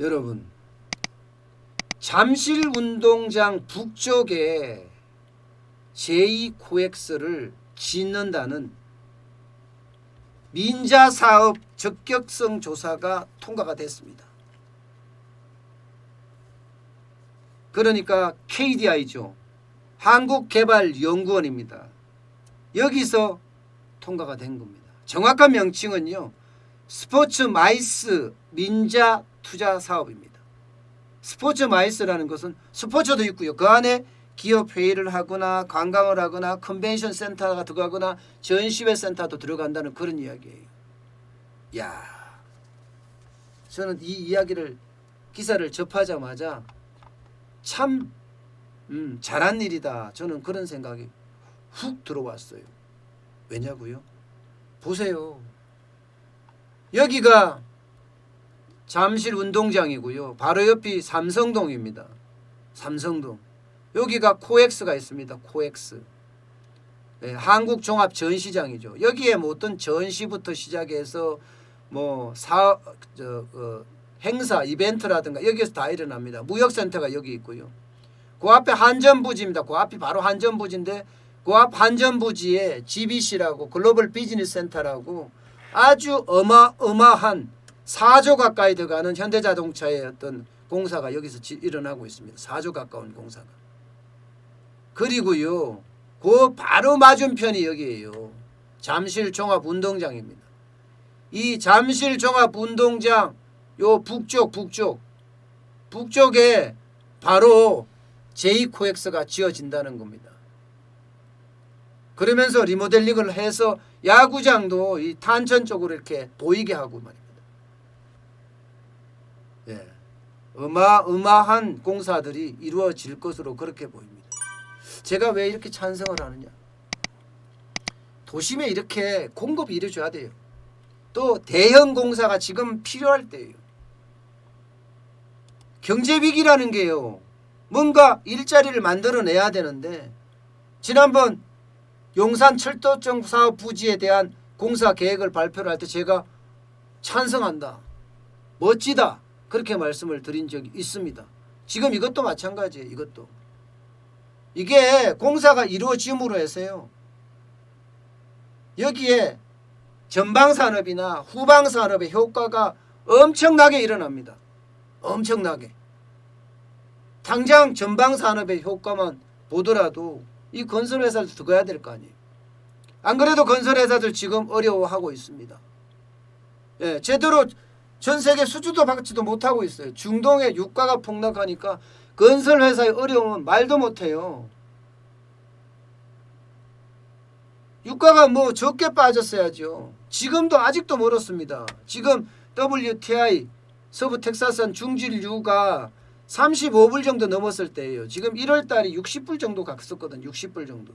여러분, 잠실운동장 북쪽에 제2코엑스를 짓는다는 민자사업 적격성 조사가 통과가 됐습니다. 그러니까 KDI죠. 한국개발연구원입니다. 여기서 통과가 된 겁니다. 정확한 명칭은요, 스포츠 마이스 민자 투자 사업입니다. 스포츠 마이스라는 것은 스포츠도 있고요. 그 안에 기업 회의를 하거나 관광을 하거나 컨벤션 센터가 들어가거나 전시회 센터도 들어간다는 그런 이야기예요. 야, 저는 이 이야기를 기사를 접하자마자 참 잘한 일이다. 저는 그런 생각이 훅 들어왔어요. 왜냐고요? 보세요. 여기가 잠실 운동장이고요. 바로 옆이 삼성동입니다. 삼성동. 여기가 코엑스가 있습니다. 코엑스. 네, 한국종합전시장이죠. 여기에 뭐 어떤 전시부터 시작해서 뭐 행사, 이벤트라든가 여기에서 다 일어납니다. 무역센터가 여기 있고요. 그 앞에 한전부지입니다. 그 앞이 바로 한전부지인데 그 앞 한전부지에 GBC라고 글로벌 비즈니스 센터라고 아주 어마어마한 4조 가까이 들어가는 현대자동차의 어떤 공사가 여기서 일어나고 있습니다. 4조 가까운 공사가. 그리고요, 그 바로 맞은편이 여기에요. 잠실 종합운동장입니다. 이 잠실 종합운동장 요 북쪽에 바로 제2코엑스가 지어진다는 겁니다. 그러면서 리모델링을 해서 야구장도 이 탄천 쪽으로 이렇게 보이게 하고 말입니다. 예, 어마어마한 공사들이 이루어질 것으로 그렇게 보입니다. 제가 왜 이렇게 찬성을 하느냐? 도심에 이렇게 공급이 이루어져야 돼요. 또 대형 공사가 지금 필요할 때예요. 경제위기라는 게요, 뭔가 일자리를 만들어내야 되는데 지난번 용산 철도청 사업 부지에 대한 공사 계획을 발표를 할 때 제가 찬성한다, 멋지다, 그렇게 말씀을 드린 적이 있습니다. 지금 이것도 마찬가지예요. 이것도 이게 공사가 이루어짐으로 해서요, 여기에 전방산업이나 후방산업의 효과가 엄청나게 일어납니다. 엄청나게. 당장 전방산업의 효과만 보더라도 이 건설회사들 들어가야 될 거 아니에요. 안 그래도 건설회사들 지금 어려워하고 있습니다. 예, 제대로 전 세계 수주도 받지도 못하고 있어요. 중동의 유가가 폭락하니까 건설회사의 어려움은 말도 못해요. 유가가 뭐 적게 빠졌어야죠. 지금도 아직도 멀었습니다. 지금 WTI 서부 텍사스산 중진유가 35불 정도 넘었을 때예요. 지금 1월 달이 60불 정도 갔었거든. 60불 정도.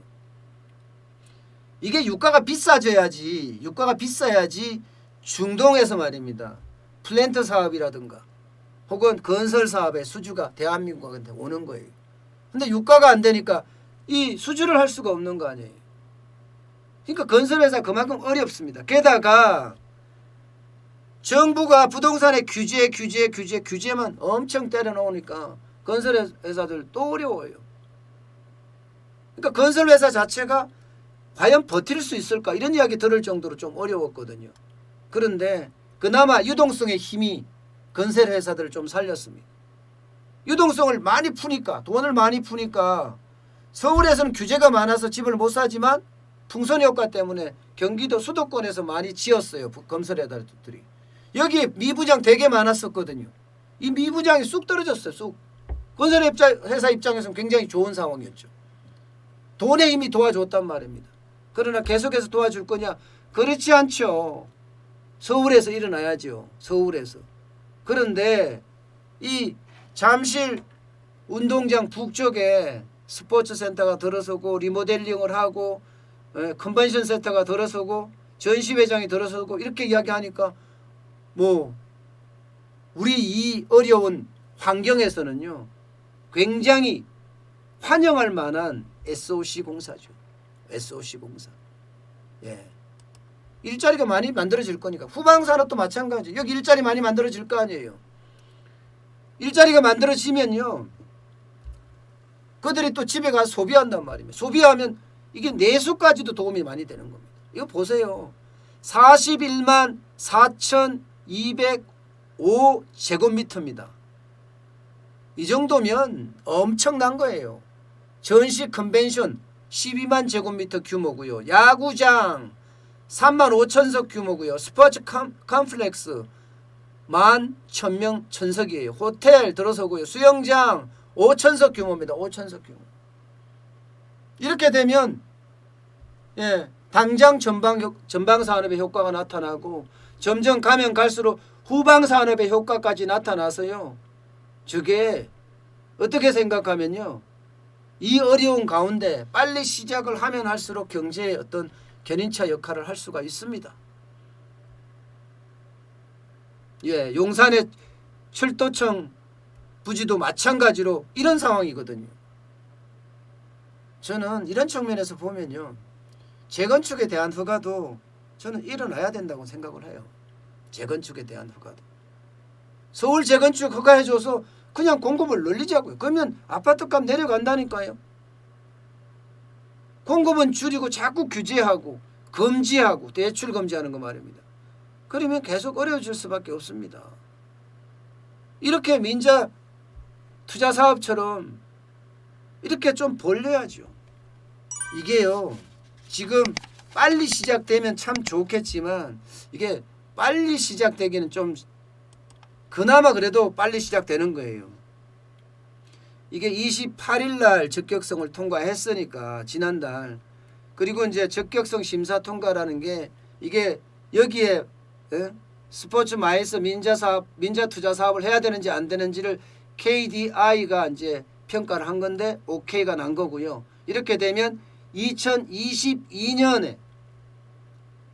이게 유가가 비싸져야지, 유가가 비싸야지 중동에서 말입니다, 플랜트 사업이라든가 혹은 건설 사업의 수주가 대한민국한테 오는 거예요. 근데 유가가 안 되니까 이 수주를 할 수가 없는 거 아니에요. 그러니까 건설회사 그만큼 어렵습니다. 게다가 정부가 부동산의 규제만 엄청 때려놓으니까 건설회사들 또 어려워요. 그러니까 건설회사 자체가 과연 버틸 수 있을까, 이런 이야기 들을 정도로 좀 어려웠거든요. 그런데 그나마 유동성의 힘이 건설회사들을 좀 살렸습니다. 유동성을 많이 푸니까, 돈을 많이 푸니까 서울에서는 규제가 많아서 집을 못 사지만 풍선 효과 때문에 경기도 수도권에서 많이 지었어요. 건설회사들이. 여기 미부장 되게 많았었거든요. 이 미부장이 쑥 떨어졌어요. 쑥. 건설회사 입장에서는 굉장히 좋은 상황이었죠. 돈의 힘이 도와줬단 말입니다. 그러나 계속해서 도와줄 거냐? 그렇지 않죠. 서울에서 일어나야죠. 서울에서. 그런데 이 잠실 운동장 북쪽에 스포츠 센터가 들어서고 리모델링을 하고 컨벤션 센터가 들어서고 전시회장이 들어서고 이렇게 이야기하니까 뭐 우리 이 어려운 환경에서는요, 굉장히 환영할 만한 SOC 공사죠. SOC 공사. 예. 일자리가 많이 만들어질 거니까. 후방산업도 마찬가지. 여기 일자리 많이 만들어질 거 아니에요. 일자리가 만들어지면요. 그들이 또 집에 가서 소비한단 말입니다. 소비하면 이게 내수까지도 도움이 많이 되는 겁니다. 이거 보세요. 41만 4,205 제곱미터입니다. 이 정도면 엄청난 거예요. 전시 컨벤션 12만 제곱미터 규모고요. 야구장 3만 5천석 규모고요. 스포츠 컴플렉스 11,000명 천석이에요. 호텔 들어서고요. 수영장 5천석 규모입니다. 5천석 규모. 이렇게 되면 당장 전방 산업의 효과가 나타나고 점점 가면 갈수록 후방 산업의 효과까지 나타나서요. 저게 어떻게 생각하면요. 이 어려운 가운데 빨리 시작을 하면 할수록 경제의 어떤 견인차 역할을 할 수가 있습니다. 용산의 철도청 부지도 마찬가지로 이런 상황이거든요. 저는 이런 측면에서 보면요. 재건축에 대한 허가도 저는 일어나야 된다고 생각을 해요. 재건축에 대한 허가도. 서울 재건축 허가해줘서 그냥 공급을 늘리자고요. 그러면 아파트값 내려간다니까요. 공급은 줄이고 자꾸 규제하고 금지하고 대출 금지하는 거 말입니다. 그러면 계속 어려워질 수밖에 없습니다. 이렇게 민자 투자사업처럼 이렇게 좀 벌려야죠. 이게요. 지금 빨리 시작되면 참 좋겠지만 이게 빨리 시작되기는 좀 그나마 그래도 빨리 시작되는 거예요. 이게 28일 날 적격성을 통과했으니까 지난달. 그리고 이제 적격성 심사 통과라는 게 이게 여기에 스포츠 마이스 민자 투자 사업을 해야 되는지 안 되는지를 KDI가 이제 평가를 한 건데 오케이가 난 거고요. 이렇게 되면 2022년에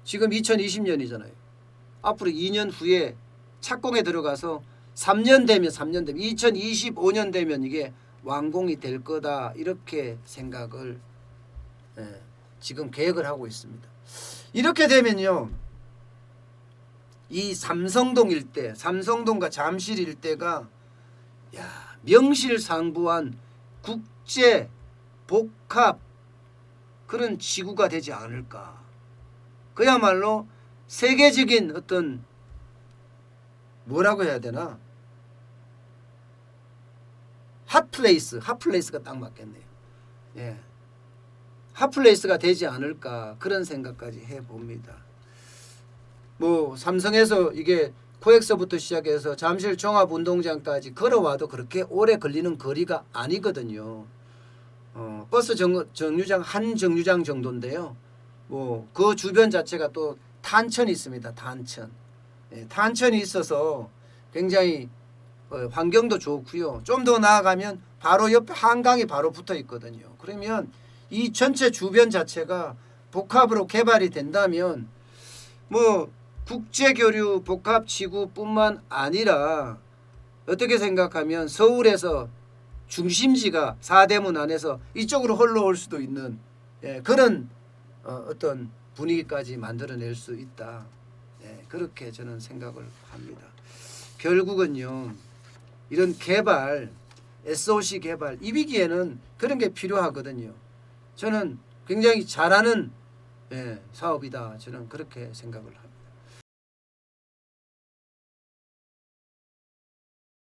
지금 2020년이잖아요. 앞으로 2년 후에 착공에 들어가서 3년 되면 2025년 되면 이게 완공이 될 거다 이렇게 생각을 지금 계획을 하고 있습니다. 이렇게 되면요. 이 삼성동 일대, 삼성동과 잠실 일대가 명실상부한 국제 복합 그런 지구가 되지 않을까. 그야말로 세계적인 어떤 뭐라고 해야 되나? 핫플레이스가 딱 맞겠네요. 핫플레이스가 되지 않을까 그런 생각까지 해봅니다. 뭐 삼성에서 이게 코엑스부터 시작해서 잠실 종합운동장까지 걸어와도 그렇게 오래 걸리는 거리가 아니거든요. 버스 정류장 한 정류장 정도인데요. 뭐 그 주변 자체가 또 탄천이 있습니다. 탄천이 있어서 굉장히 환경도 좋고요. 좀 더 나아가면 바로 옆에 한강이 바로 붙어 있거든요. 그러면 이 전체 주변 자체가 복합으로 개발이 된다면 뭐 국제교류 복합지구뿐만 아니라 어떻게 생각하면 서울에서 중심지가 사대문 안에서 이쪽으로 흘러올 수도 있는 그런 어떤 분위기까지 만들어낼 수 있다. 그렇게 저는 생각을 합니다. 결국은요. 이런 개발, SOC 개발 이 위기에는 그런 게 필요하거든요. 저는 굉장히 잘하는 사업이다. 저는 그렇게 생각을 합니다.